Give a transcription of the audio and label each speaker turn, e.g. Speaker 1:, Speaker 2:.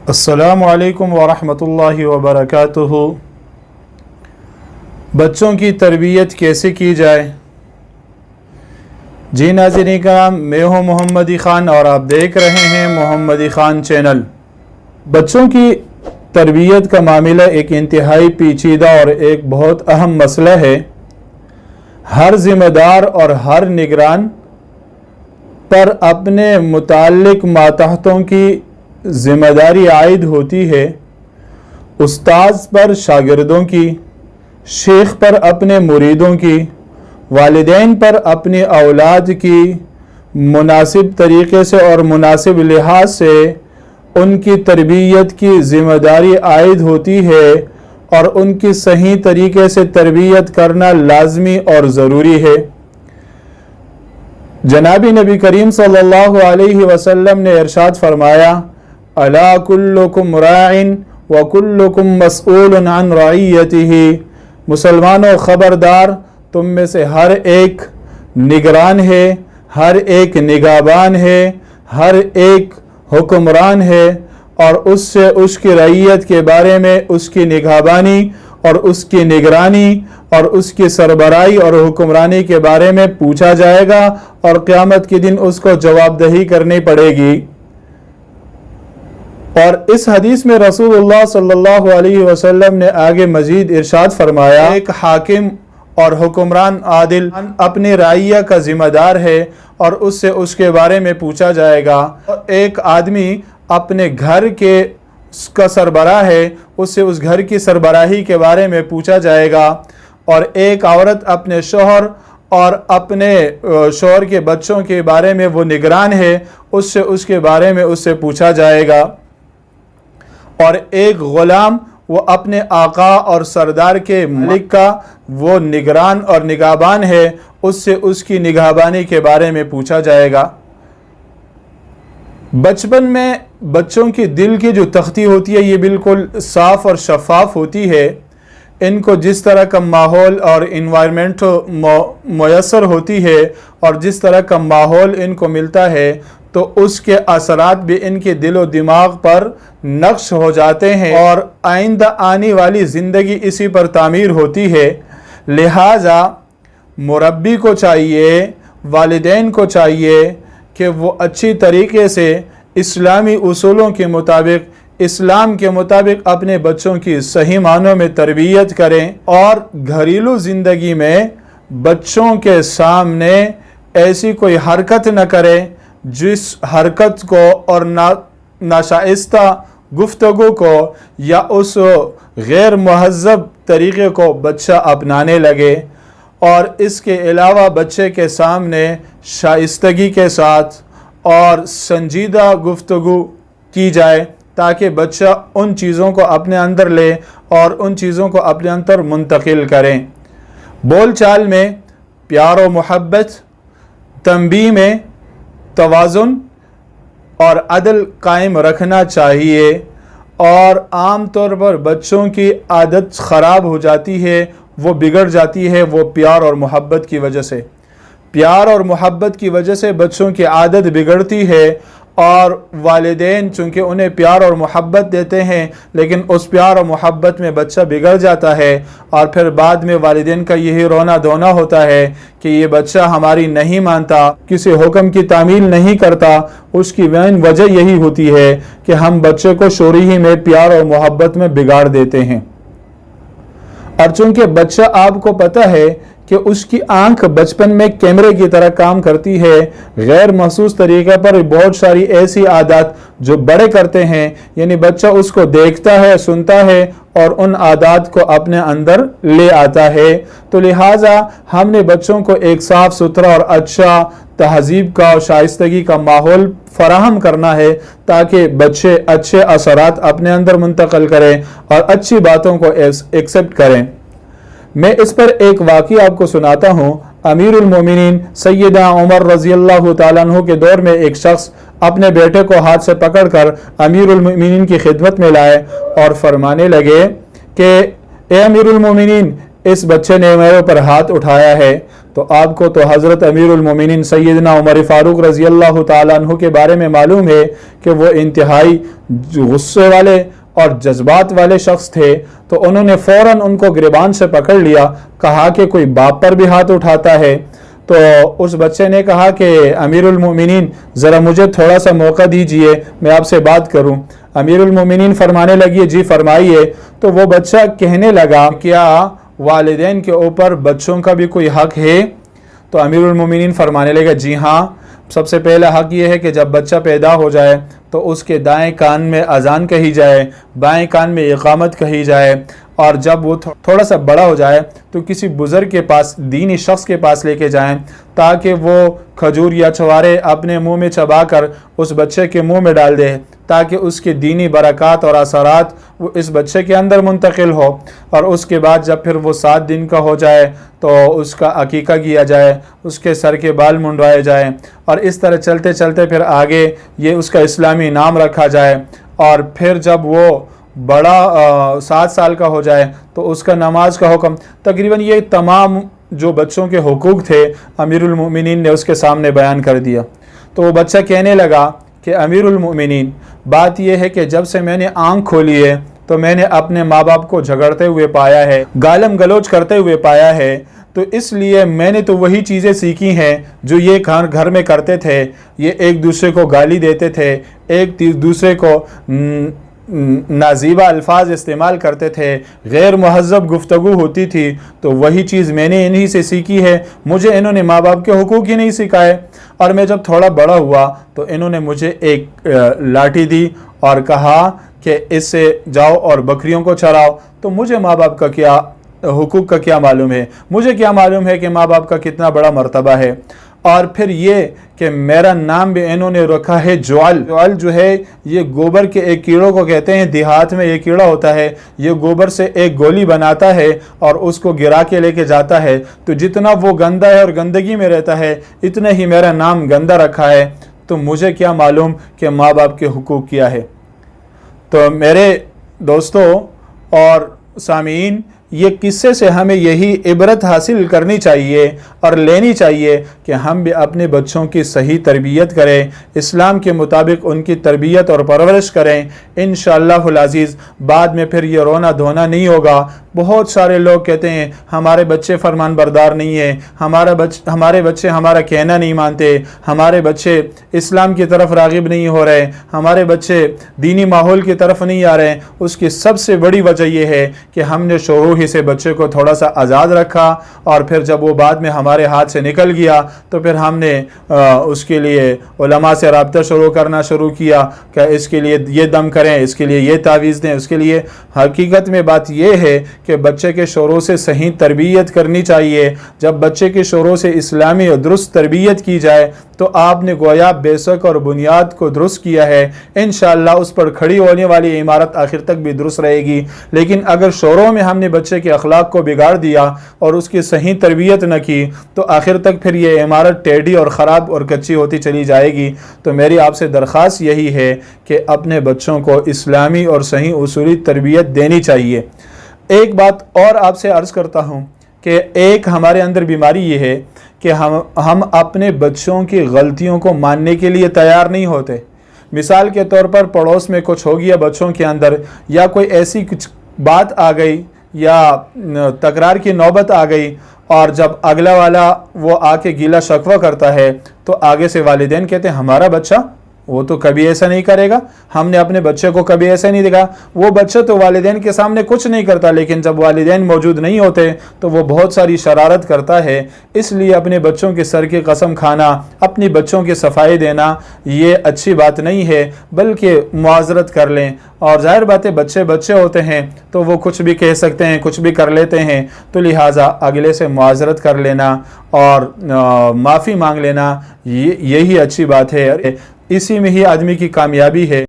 Speaker 1: السلام علیکم ورحمۃ اللہ وبرکاتہ۔ بچوں کی تربیت کیسے کی جائے؟ جی ناظرین کرام، میں ہوں محمدی خان اور آپ دیکھ رہے ہیں محمدی خان چینل۔ بچوں کی تربیت کا معاملہ ایک انتہائی پیچیدہ اور ایک بہت اہم مسئلہ ہے۔ ہر ذمہ دار اور ہر نگران پر اپنے متعلق ماتحتوں کی ذمہ داری عائد ہوتی ہے۔ استاذ پر شاگردوں کی، شیخ پر اپنے مریدوں کی، والدین پر اپنی اولاد کی مناسب طریقے سے اور مناسب لحاظ سے ان کی تربیت کی ذمہ داری عائد ہوتی ہے، اور ان کی صحیح طریقے سے تربیت کرنا لازمی اور ضروری ہے۔ جناب نبی کریم صلی اللہ علیہ وسلم نے ارشاد فرمایا، الا کلکم راع وکلکم مسئول عن رعیتہ۔ مسلمانوں خبردار، تم میں سے ہر ایک نگران ہے، ہر ایک نگہبان ہے، ہر ایک حکمران ہے، اور اس سے اس کی رعیت کے بارے میں اس کی نگہبانی اور اس کی نگرانی اور اس کی سربراہی اور حکمرانی کے بارے میں پوچھا جائے گا، اور قیامت کے دن اس کو جواب دہی کرنی پڑے گی۔ اور اس حدیث میں رسول اللہ صلی اللہ علیہ وسلم نے آگے مزید ارشاد فرمایا، ایک حاکم اور حکمران عادل اپنی رعیہ کا ذمہ دار ہے اور اس سے اس کے بارے میں پوچھا جائے گا۔ ایک آدمی اپنے گھر کا سربراہ ہے، اس سے اس گھر کی سربراہی کے بارے میں پوچھا جائے گا، اور ایک عورت اپنے شوہر اور اپنے شوہر کے بچوں کے بارے میں وہ نگران ہے، اس سے اس کے بارے میں اس سے پوچھا جائے گا، اور ایک غلام وہ اپنے آقا اور سردار کے ملک کا وہ نگران اور نگہبان ہے، اس سے اس کی نگہبانی کے بارے میں پوچھا جائے گا۔ بچپن میں بچوں کی دل کی جو تختی ہوتی ہے یہ بالکل صاف اور شفاف ہوتی ہے۔ ان کو جس طرح کا ماحول اور انوائرمنٹ میسر ہوتی ہے اور جس طرح کا ماحول ان کو ملتا ہے تو اس کے اثرات بھی ان کے دل و دماغ پر نقش ہو جاتے ہیں، اور آئندہ آنے والی زندگی اسی پر تعمیر ہوتی ہے۔ لہٰذا مربی کو چاہیے، والدین کو چاہیے کہ وہ اچھی طریقے سے اسلامی اصولوں کے مطابق، اسلام کے مطابق اپنے بچوں کی صحیح معنوں میں تربیت کریں، اور گھریلو زندگی میں بچوں کے سامنے ایسی کوئی حرکت نہ کریں جس حرکت کو اور ناشائستہ گفتگو کو یا اس غیر مہذب طریقے کو بچہ اپنانے لگے، اور اس کے علاوہ بچے کے سامنے شائستگی کے ساتھ اور سنجیدہ گفتگو کی جائے تاکہ بچہ ان چیزوں کو اپنے اندر لے اور ان چیزوں کو اپنے اندر منتقل کریں۔ بول چال میں پیار و محبت، تنبیہ میں توازن اور عدل قائم رکھنا چاہیے، اور عام طور پر بچوں کی عادت خراب ہو جاتی ہے، وہ بگڑ جاتی ہے، وہ پیار اور محبت کی وجہ سے۔ پیار اور محبت کی وجہ سے بچوں کی عادت بگڑتی ہے، اور والدین چونکہ انہیں پیار اور محبت دیتے ہیں لیکن اس پیار اور محبت میں بچہ بگڑ جاتا ہے، اور پھر بعد میں والدین کا یہی رونا دھونا ہوتا ہے کہ یہ بچہ ہماری نہیں مانتا، کسی حکم کی تعمیل نہیں کرتا۔ اس کی مین وجہ یہی ہوتی ہے کہ ہم بچے کو شروع ہی میں پیار اور محبت میں بگاڑ دیتے ہیں۔ اور چونکہ بچہ آپ کو پتہ ہے کہ اس کی آنکھ بچپن میں کیمرے کی طرح کام کرتی ہے، غیر محسوس طریقے پر بہت ساری ایسی عادات جو بڑے کرتے ہیں، یعنی بچہ اس کو دیکھتا ہے، سنتا ہے اور ان عادات کو اپنے اندر لے آتا ہے۔ تو لہٰذا ہم نے بچوں کو ایک صاف ستھرا اور اچھا تہذیب کا اور شائستگی کا ماحول فراہم کرنا ہے تاکہ بچے اچھے اثرات اپنے اندر منتقل کریں اور اچھی باتوں کو ایکسپٹ کریں۔ میں اس پر ایک واقعہ آپ کو سناتا ہوں۔ امیر المومنین سیدنا عمر رضی اللہ تعالیٰ عنہ کے دور میں ایک شخص اپنے بیٹے کو ہاتھ سے پکڑ کر امیر المومنین کی خدمت میں لائے اور فرمانے لگے کہ اے امیر المومنین، اس بچے نے میرے پر ہاتھ اٹھایا ہے، تو آپ کو تو حضرت امیر المومنین سیدنا عمر فاروق رضی اللہ تعالیٰ عنہ کے بارے میں معلوم ہے کہ وہ انتہائی غصے والے اور جذبات والے شخص تھے، تو انہوں نے فوراً ان کو گریبان سے پکڑ لیا، کہا کہ کوئی باپ پر بھی ہاتھ اٹھاتا ہے؟ تو اس بچے نے کہا کہ امیر المومنین ذرا مجھے تھوڑا سا موقع دیجئے، میں آپ سے بات کروں۔ امیر المومنین فرمانے لگی جی فرمائیے۔ تو وہ بچہ کہنے لگا کیا والدین کے اوپر بچوں کا بھی کوئی حق ہے؟ تو امیر المومنین فرمانے لگا جی ہاں، سب سے پہلا حق یہ ہے کہ جب بچہ پیدا ہو جائے تو اس کے دائیں کان میں اذان کہی جائے، بائیں کان میں اقامت کہی جائے، اور جب وہ تھوڑا سا بڑا ہو جائے تو کسی بزرگ کے پاس، دینی شخص کے پاس لے کے جائیں، تاکہ وہ کھجور یا چھوارے اپنے منہ میں چبا کر اس بچے کے منہ میں ڈال دے، تاکہ اس کے دینی برکات اور اثرات وہ اس بچے کے اندر منتقل ہو۔ اور اس کے بعد جب پھر وہ 7 دن کا ہو جائے تو اس کا عقیقہ کیا جائے، اس کے سر کے بال منڈوائے جائیں، اور اس طرح چلتے چلتے پھر آگے یہ اس کا اسلامی نام رکھا جائے، اور پھر جب وہ بڑا 7 سال کا ہو جائے تو اس کا نماز کا حکم، تقریباً یہ تمام جو بچوں کے حقوق تھے امیر المومنین نے اس کے سامنے بیان کر دیا۔ تو وہ بچہ کہنے لگا کہ امیر المومنین، بات یہ ہے کہ جب سے میں نے آنکھ کھولی ہے تو میں نے اپنے ماں باپ کو جھگڑتے ہوئے پایا ہے، گالم گلوچ کرتے ہوئے پایا ہے، تو اس لیے میں نے تو وہی چیزیں سیکھی ہیں جو یہ گھر میں کرتے تھے۔ یہ ایک دوسرے کو گالی دیتے تھے، ایک دوسرے کو نازیبہ الفاظ استعمال کرتے تھے، غیر مہذب گفتگو ہوتی تھی، تو وہی چیز میں نے انہی سے سیکھی ہے۔ مجھے انہوں نے ماں باپ کے حقوق ہی نہیں سکھائے۔ اور میں جب تھوڑا بڑا ہوا تو انہوں نے مجھے ایک لاٹھی دی اور کہا کہ اس سے جاؤ اور بکریوں کو چراؤ، تو مجھے ماں باپ کا کیا حقوق کا کیا معلوم ہے؟ مجھے کیا معلوم ہے کہ ماں باپ کا کتنا بڑا مرتبہ ہے؟ اور پھر یہ کہ میرا نام بھی انہوں نے رکھا ہے جوال۔ جوال جو ہے یہ گوبر کے ایک کیڑوں کو کہتے ہیں، دیہات میں یہ کیڑا ہوتا ہے، یہ گوبر سے ایک گولی بناتا ہے اور اس کو گرا کے لے کے جاتا ہے، تو جتنا وہ گندا ہے اور گندگی میں رہتا ہے اتنا ہی میرا نام گندا رکھا ہے، تو مجھے کیا معلوم کہ ماں باپ کے حقوق کیا ہے؟ تو میرے دوستوں اور سامعین، یہ قصے سے ہمیں یہی عبرت حاصل کرنی چاہیے اور لینی چاہیے کہ ہم بھی اپنے بچوں کی صحیح تربیت کریں، اسلام کے مطابق ان کی تربیت اور پرورش کریں۔ انشاءاللہ العزیز بعد میں پھر یہ رونا دھونا نہیں ہوگا۔ بہت سارے لوگ کہتے ہیں ہمارے بچے فرمان بردار نہیں ہیں، ہمارے بچے ہمارا کہنا نہیں مانتے، ہمارے بچے اسلام کی طرف راغب نہیں ہو رہے، ہمارے بچے دینی ماحول کی طرف نہیں آ رہے۔ اس کی سب سے بڑی وجہ یہ ہے کہ ہم نے شروع ہی سے بچے کو تھوڑا سا آزاد رکھا، اور پھر جب وہ بعد میں ہمارے ہاتھ سے نکل گیا تو پھر ہم نے اس کے لیے علماء سے رابطہ کرنا شروع کیا کہ اس کے لیے یہ دم کریں، اس کے لیے یہ تعویذ دیں، اس کے لیے۔ حقیقت میں بات یہ ہے کہ بچے کے شروع سے صحیح تربیت کرنی چاہیے۔ جب بچے کے شروع سے اسلامی اور درست تربیت کی جائے تو آپ نے گویا بیسک اور بنیاد کو درست کیا ہے، انشاءاللہ اس پر کھڑی ہونے والی عمارت آخر تک بھی درست رہے گی۔ لیکن اگر شروع میں ہم نے بچے کے اخلاق کو بگاڑ دیا اور اس کی صحیح تربیت نہ کی تو آخر تک پھر یہ عمارت ٹیڑھی اور خراب اور کچی ہوتی چلی جائے گی۔ تو میری آپ سے درخواست یہی ہے کہ اپنے بچوں کو اسلامی اور صحیح اصولی تربیت دینی چاہیے۔ ایک بات اور آپ سے عرض کرتا ہوں کہ ایک ہمارے اندر بیماری یہ ہے کہ ہم اپنے بچوں کی غلطیوں کو ماننے کے لیے تیار نہیں ہوتے۔ مثال کے طور پر پڑوس میں کچھ ہو گیا بچوں کے اندر، یا کوئی ایسی کچھ بات آ گئی یا تکرار کی نوبت آ گئی، اور جب اگلا والا وہ آ کے گیلا شکوہ کرتا ہے تو آگے سے والدین کہتے ہیں ہمارا بچہ وہ تو کبھی ایسا نہیں کرے گا، ہم نے اپنے بچے کو کبھی ایسا نہیں دیکھا۔ وہ بچہ تو والدین کے سامنے کچھ نہیں کرتا، لیکن جب والدین موجود نہیں ہوتے تو وہ بہت ساری شرارت کرتا ہے۔ اس لیے اپنے بچوں کے سر کی قسم کھانا، اپنی بچوں کی صفائی دینا یہ اچھی بات نہیں ہے، بلکہ معذرت کر لیں۔ اور ظاہر بات ہے بچے ہوتے ہیں تو وہ کچھ بھی کہہ سکتے ہیں، کچھ بھی کر لیتے ہیں، تو لہٰذا اگلے سے معذرت کر لینا اور معافی مانگ لینا یہی اچھی بات ہے۔ اسی میں ہی آدمی کی کامیابی ہے۔